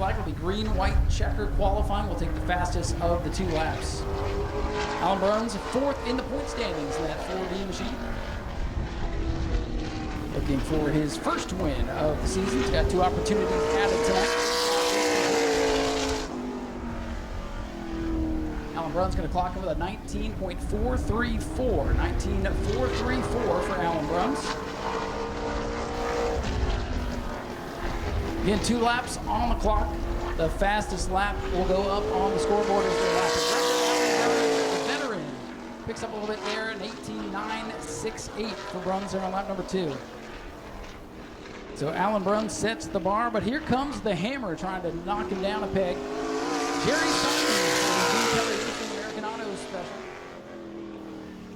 flag will be green, white, checker qualifying. We'll take the fastest of the 2 laps. Alan Bruns 4th in the point standings in that 4D machine. Looking for his first win of the season. He's got 2 opportunities added tonight. Alan Bruns going to clock him with a 19.434. 19.434 for Alan Bruns. Again, 2 laps on the clock. The fastest lap will go up on the scoreboard as the lap is record. The veteran picks up a little bit there, an 18.968 for Bruns on lap number 2. So Alan Bruns sets the bar, but here comes the hammer trying to knock him down a peg. Jerry Simons, American Auto Special.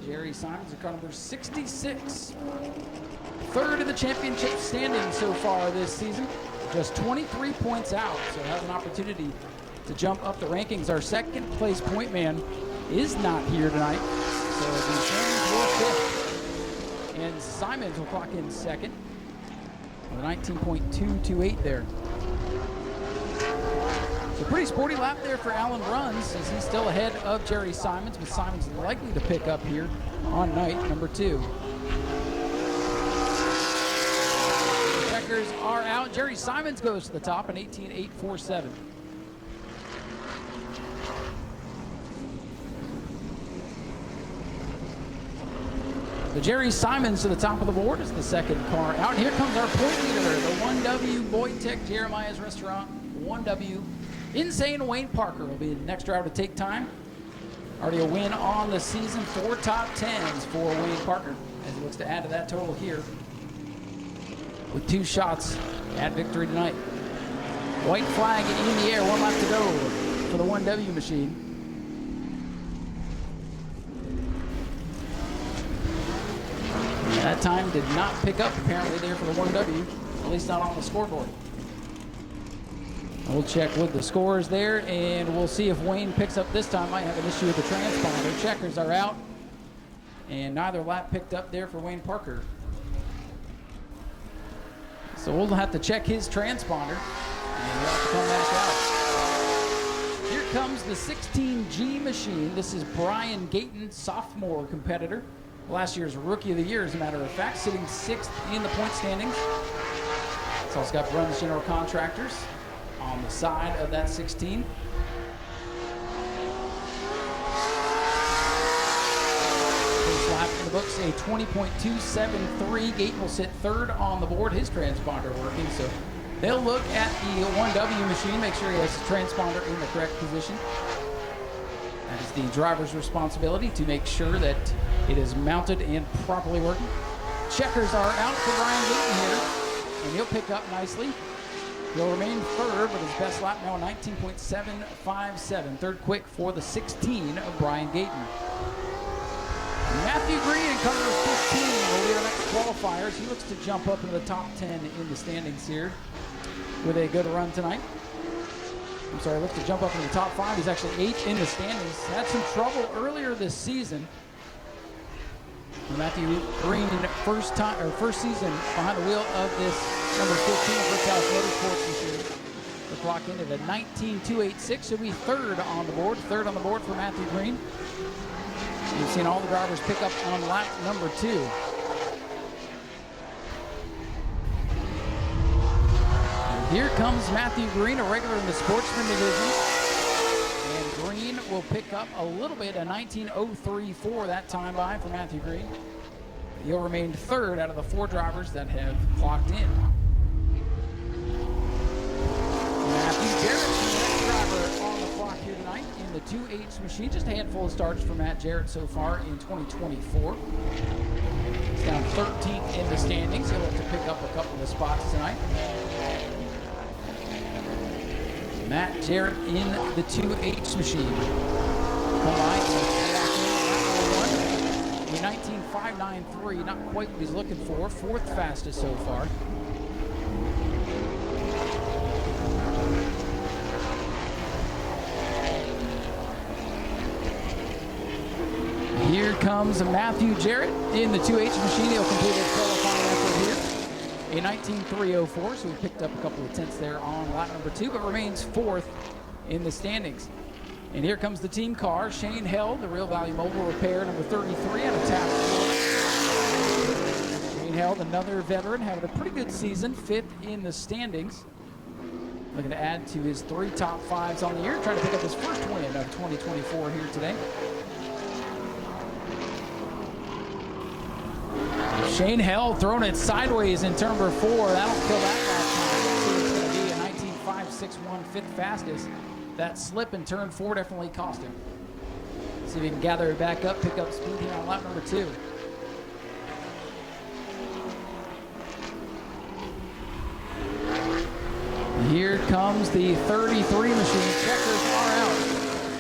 Jerry Simons, car number 66. 3rd in the championship standing so far this season. Just 23 points out, so has an opportunity to jump up the rankings. Our 2nd place point man is not here tonight, so the Simons will 5th. And Simons will clock in 2nd with a 19.228 there. So pretty sporty lap there for Alan Bruns as he's still ahead of Jerry Simons, with Simons likely to pick up here on night number 2. The checkers are out. Jerry Simons goes to the top, an 18.847. So Jerry Simons to the top of the board is the 2nd car out. And here comes our point leader, the 1W Boytech Jeremiah's Restaurant 1W. Insane Wayne Parker will be the next driver to take time. Already a win on the season, 4 top 10s for Wayne Parker as he looks to add to that total here with 2 shots at victory tonight. White flag in the air, 1 lap to go for the 1W machine. That time did not pick up apparently there for the 1W, at least not on the scoreboard. We'll check with the scores there, and we'll see if Wayne picks up this time. Might have an issue with the transponder. Checkers are out, and neither lap picked up there for Wayne Parker. So we'll have to check his transponder, and he'll have to come back out. Here comes the 16G machine. This is Brian Gayton, sophomore competitor. Last year's Rookie of the Year, as a matter of fact, sitting 6th in the point standings. It's also got Bruns General Contractors on the side of that 16. First lap in the books, a 20.273. Gayton will sit 3rd on the board. His transponder working, so they'll look at the 1W machine, make sure he has his transponder in the correct position. That is the driver's responsibility to make sure that it is mounted and properly working. Checkers are out for Brian Gayton here, and he'll pick up nicely. He'll remain 3rd, but his best lap now a 19.757. 3rd quick for the 16 of Brian Gayton. Matthew Green in car number 15 will be our next qualifiers. He looks to jump up into the top 10 in the standings here with a good run tonight. I'm sorry, looks to jump up into the top 5. He's actually 8th in the standings. Had some trouble earlier this season. Matthew Green, first season behind the wheel of this number 15 Brickhouse Motorsports machine. The clock in at a 19.286. He'll be 3rd on the board. 3rd on the board for Matthew Green. You've seen all the drivers pick up on lap number 2. And here comes Matthew Green, a regular in the Sportsman division. Green will pick up a little bit, a 19.034 that time by for Matthew Green. He'll remain 3rd out of the 4 drivers that have clocked in. Matthew Jarrett, the next driver on the clock here tonight in the 2H machine. Just a handful of starts for Matt Jarrett so far in 2024. He's down 13th in the standings. He'll have to pick up a couple of spots tonight. Matt Jarrett in the 2H machine. Combined a 19.593, not quite what he's looking for. 4th fastest so far. Here comes Matthew Jarrett in the 2H machine. He'll complete his qualifying effort here. A a 19.304, so he picked up a couple of tenths there on lap number 2, but remains 4th in the standings. And here comes the team car. Shane Held, the Real Value Mobile Repair, number 33 out of Taft. Shane Held, another veteran, having a pretty good season, 5th in the standings. Looking to add to his 3 top 5s on the year, trying to pick up his first win of 2024 here today. Shane Held throwing it sideways in turn number 4. That'll kill that last time. So it's going to be a 19.561, 5th fastest. That slip in turn 4 definitely cost him. See if he can gather it back up, pick up speed here on lap number 2. Here comes the 33 machine. Checkers are out.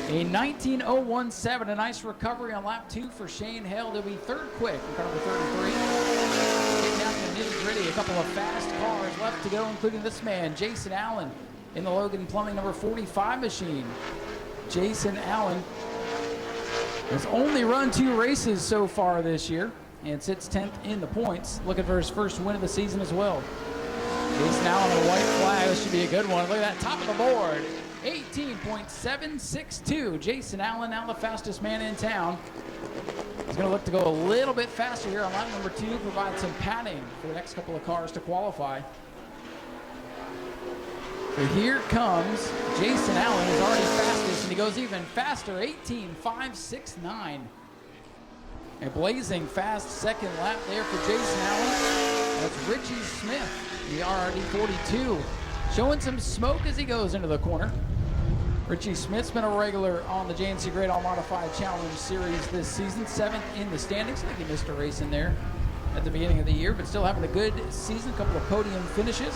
A 19.017, a nice recovery on lap 2 for Shane Held. He'll be 3rd quick in car number 33. Getting down to the nitty-gritty. A couple of fast cars left to go, including this man, Jason Allen, in the Logan Plumbing number 45 machine. Jason Allen has only run 2 races so far this year and sits 10th in the points. Looking for his first win of the season as well. Jason Allen on a white flag. This should be a good one. Look at that, top of the board. 18.762. Jason Allen, now the fastest man in town. He's going to look to go a little bit faster here on lap number 2, provide some padding for the next couple of cars to qualify. So here comes Jason Allen, who's already fastest, and he goes even faster, 18.569. A blazing fast second lap there for Jason Allen. That's Richie Smith, the RRD 42, showing some smoke as he goes into the corner. Richie Smith's been a regular on the JNC Great All Modified Challenge Series this season, 7th in the standings. I think he missed a race in there at the beginning of the year, but still having a good season, a couple of podium finishes.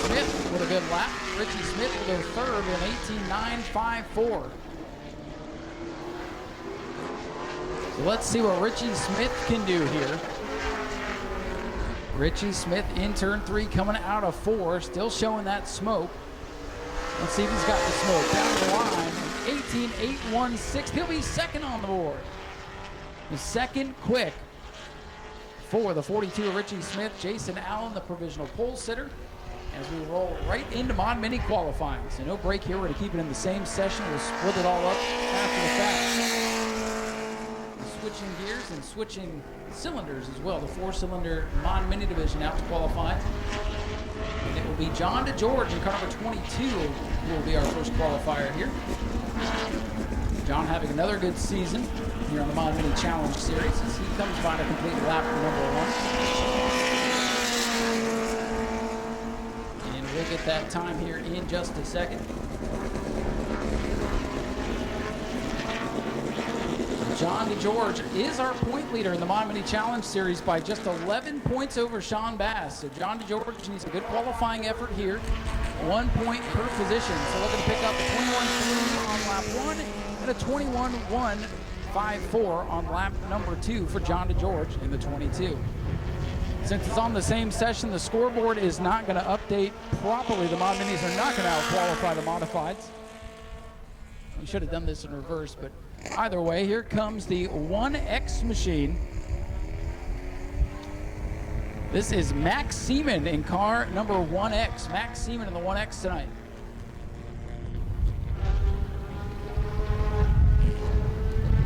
Smith with a good lap. Richie Smith will go 3rd in 18.954. So let's see what Richie Smith can do here. Richie Smith in turn 3 coming out of 4, still showing that smoke. Let's see if he's got the smoke. Down the line, 18.816. He'll be 2nd on the board. The 2nd quick for the 42 of Richie Smith. Jason Allen, the provisional pole sitter, as we roll right into Mod Mini qualifying. So no break here. We're going to keep it in the same session. We'll split it all up after the fact. Switching gears and switching cylinders as well. The 4-cylinder Mod Mini division out to qualify. And it will be John DeGeorge in car number 22 who will be our first qualifier here. John having another good season here on the Mod Mini Challenge Series as he comes by to complete lap number 1. And we'll get that time here in just a second. John DeGeorge is our point leader in the Mod Mini Challenge Series by just 11 points over Sean Bass. So John DeGeorge needs a good qualifying effort here. 1 point per position. So looking to pick up a 21.3 on lap 1 and a 21.154 on lap number 2 for John DeGeorge in the 22. Since it's on the same session, the scoreboard is not going to update properly. The Mod Minis are not going to out-qualify the Modifieds. We should have done this in reverse, but either way, here comes the 1X machine. This is Max Seaman in car number 1X. Max Seaman in the 1X tonight.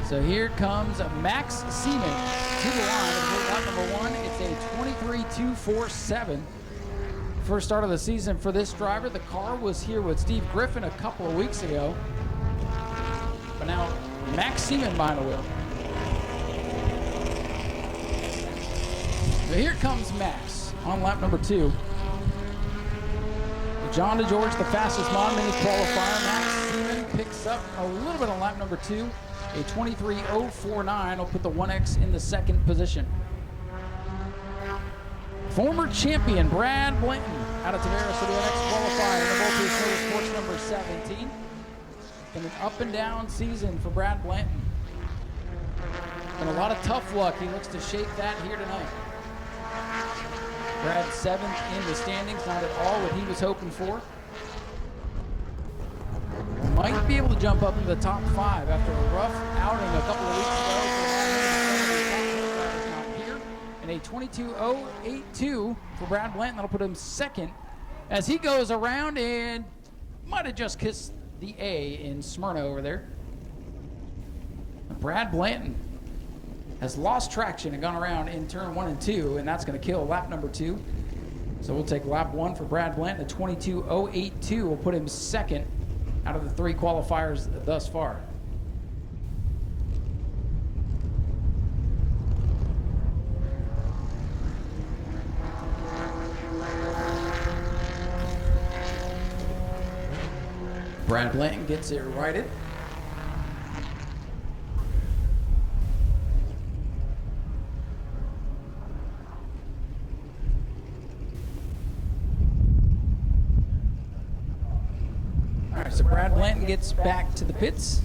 So here comes Max Seaman to the line of lap number 1. It's a 23.247. First start of the season for this driver. The car was here with Steve Griffin a couple of weeks ago. But now Max Seaman behind the wheel. So here comes Max on lap number 2. John DeGeorge, the fastest Mod Mini qualifier. Max Seaman picks up a little bit on lap number 2. A 23.049 will put the 1X in the 2nd position. Former champion Brad Blanton out of Tavares for the 1X qualifier in the Voltage Motorsports number 17. Been an up and down season for Brad Blanton. Been a lot of tough luck. He looks to shake that here tonight. Brad 7th in the standings, not at all what he was hoping for. Might be able to jump up into the top 5 after a rough outing a couple of weeks ago. Not here, and and a 22.082 for Brad Blanton. That'll put him second as he goes around and might have just kissed the A in Smyrna over there. Brad Blanton has lost traction and gone around in turn 1 and 2, and that's going to kill lap number 2. So we'll take lap 1 for Brad Blanton. The 22.082 will put him second out of the 3 qualifiers thus far. Brad Blanton gets it righted. All right, so Brad Blanton gets back to the pits.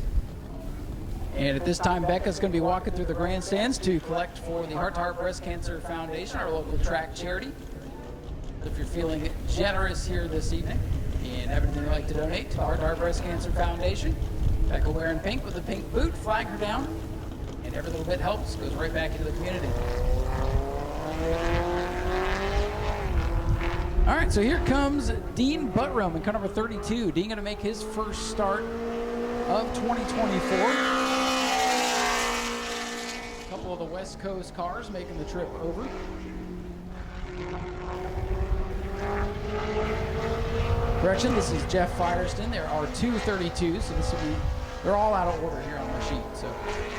And at this time, Becca's going to be walking through the grandstands to collect for the Heart to Heart Breast Cancer Foundation, our local track charity. If you're feeling generous here this evening and have anything you'd like to donate to the Heart to Heart Breast Cancer Foundation, Becca wearing pink with a pink boot, flag her down, and every little bit helps, goes right back into the community. All right, so here comes Dean Buttram in car number 32. Dean going to make his first start of 2024. A couple of the West Coast cars making the trip over. Correction, this is Jeff Firestone. There are 2 32s, so this will be, they're all out of order here on the sheet. So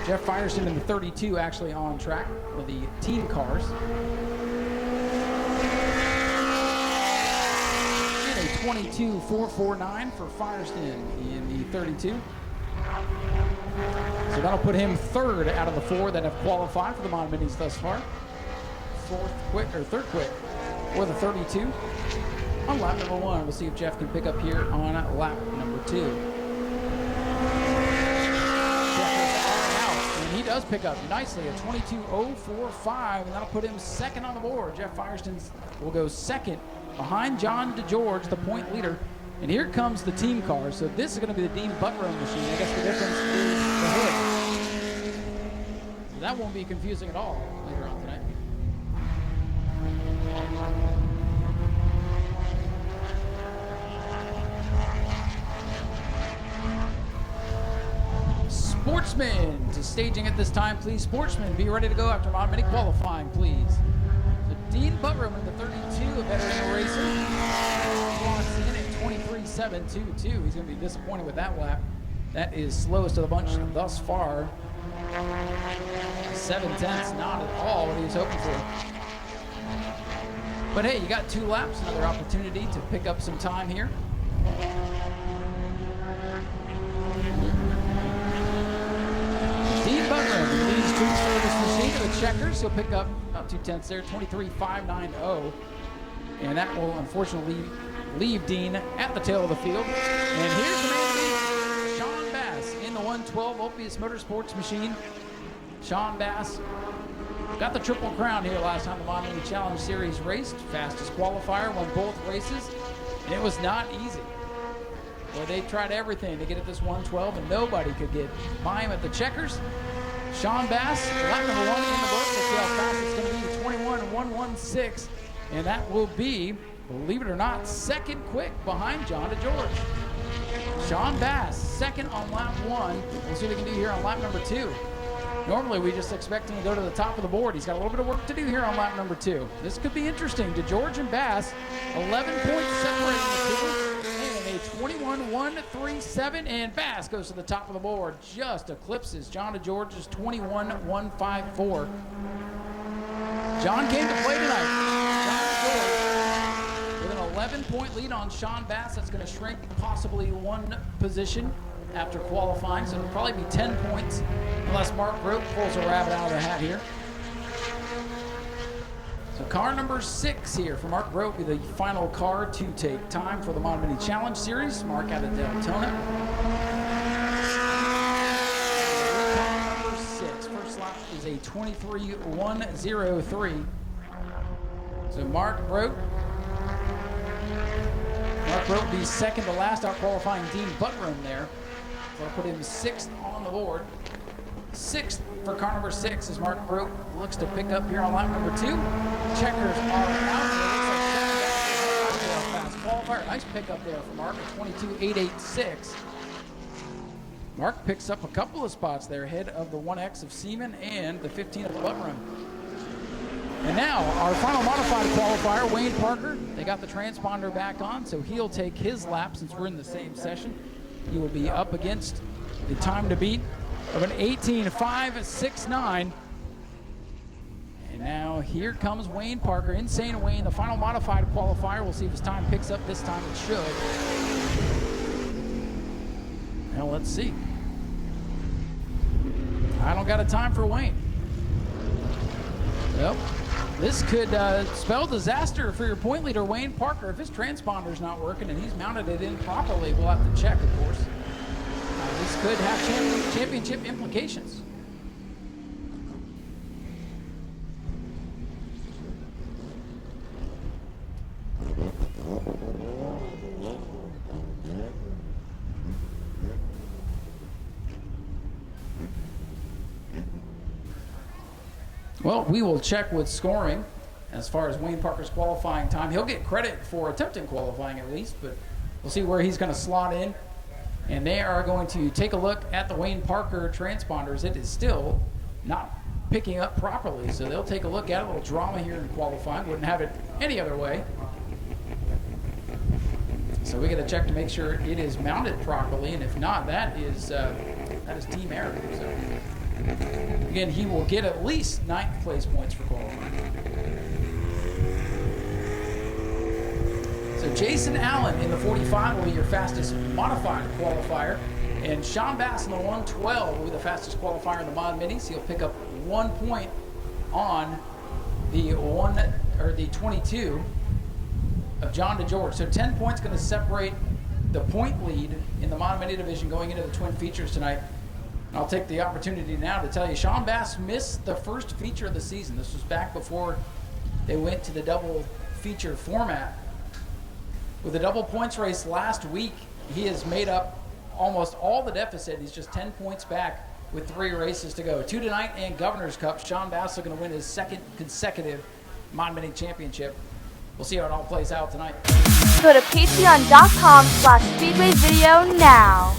Jeff Firestone in the 32 actually on track for the team cars. And a 22.449 for Firestone in the 32. So that'll put him third out of the 4 that have qualified for the Mod Minis thus far. Third quick for the 32. On lap number 1, we'll see if Jeff can pick up here on lap number 2. Jeff is out, and he does pick up nicely, a 22.045, and that'll put him second on the board. Jeff Firestone will go second behind John DeGeorge, the point leader. And here comes the team car. So this is going to be the Dean Buttram machine. I guess the difference is the hood. So that won't be confusing at all later on tonight. Sportsman to staging at this time, please. Sportsman, be ready to go after Mod Mini qualifying, please. So Dean Buttram in the 32, a veteran racer, clocks in at 23.722. He's going to be disappointed with that lap. That is slowest of the bunch thus far. 7/10, not at all what he was hoping for. But hey, you got 2 laps, another opportunity to pick up some time here. Dean Buttram leads True Service Machine to the checkers. He'll pick up about 2/10 there, 23.590. And that will unfortunately leave Dean at the tail of the field. And here's the man to beat, Sean Bass in the 112 Opus Motorsports Machine. Sean Bass got the Triple Crown here last time the Mod Mini Challenge Series raced. Fastest qualifier, won both races, and it was not easy. Well, they tried everything to get at this 112, and nobody could get by him at the checkers. Sean Bass, lap number 1 in the book. Let's see how fast it's going to be, 21.116. And that will be, believe it or not, second quick behind John DeGeorge. Sean Bass, second on lap 1. We'll see what he can do here on lap number 2. Normally, we just expect him to go to the top of the board. He's got a little bit of work to do here on lap number 2. This could be interesting. DeGeorge and Bass, 11 points separating the two. And a 21.137, and Bass goes to the top of the board. Just eclipses John DeGeorge's 21.154. John came to play tonight. John DeGeorge with an 11-point lead on Sean Bass. That's going to shrink possibly 1 position after qualifying, so it'll probably be 10 points unless Mark Grote pulls a rabbit out of the hat here. So car number 6 here for Mark Grote will be the final car to take time for the Mod Mini Challenge Series. Mark out of Deltona. Car number 6, first lap is a 23.103. So Mark Grote will be second to last, out qualifying Dean Buttram there. So I'll put him 6th on the board. Sixth for car number 6 as Mark Brook looks to pick up here on lap number 2. Checkers are out. It looks like fast qualifier. Nice pickup there for Mark at 22.886. Mark picks up a couple of spots there ahead of the 1X of Seaman and the 15 of Butt Run. And now our final modified qualifier, Wayne Parker. They got the transponder back on, so he'll take his lap since we're in the same session. He will be up against the time to beat of an 18.569. And now here comes Wayne Parker, Insane Wayne, the final modified qualifier. We'll see if his time picks up this time. It should. Now let's see. I don't got a time for Wayne. Well, this could spell disaster for your point leader, Wayne Parker. If his transponder's not working and he's mounted it in properly, we'll have to check, of course. This could have championship implications. Well, we will check with scoring as far as Wayne Parker's qualifying time. He'll get credit for attempting qualifying at least, but we'll see where he's going to slot in. And they are going to take a look at the Wayne Parker transponders. It is still not picking up properly, so they'll take a look at it. A little drama here in qualifying. Wouldn't have it any other way. So we got to check to make sure it is mounted properly, and if not, that is team error. So again, he will get at least 9th place points for qualifying. So Jason Allen in the 45 will be your fastest modified qualifier, and Sean Bass in the 112 will be the fastest qualifier in the mod minis. He'll pick up 1 point on the 22 of John DeGeorge. So 10 points going to separate the point lead in the mod mini division going into the twin features tonight. And I'll take the opportunity now to tell you, Sean Bass missed the first feature of the season. This was back before they went to the double feature format. With the double points race last week, he has made up almost all the deficit. He's just 10 points back with 3 races to go. 2 tonight and Governor's Cup. Sean Bass is going to win his 2nd consecutive Mod Mini Championship. We'll see how it all plays out tonight. Go to patreon.com/speedwayvideo now.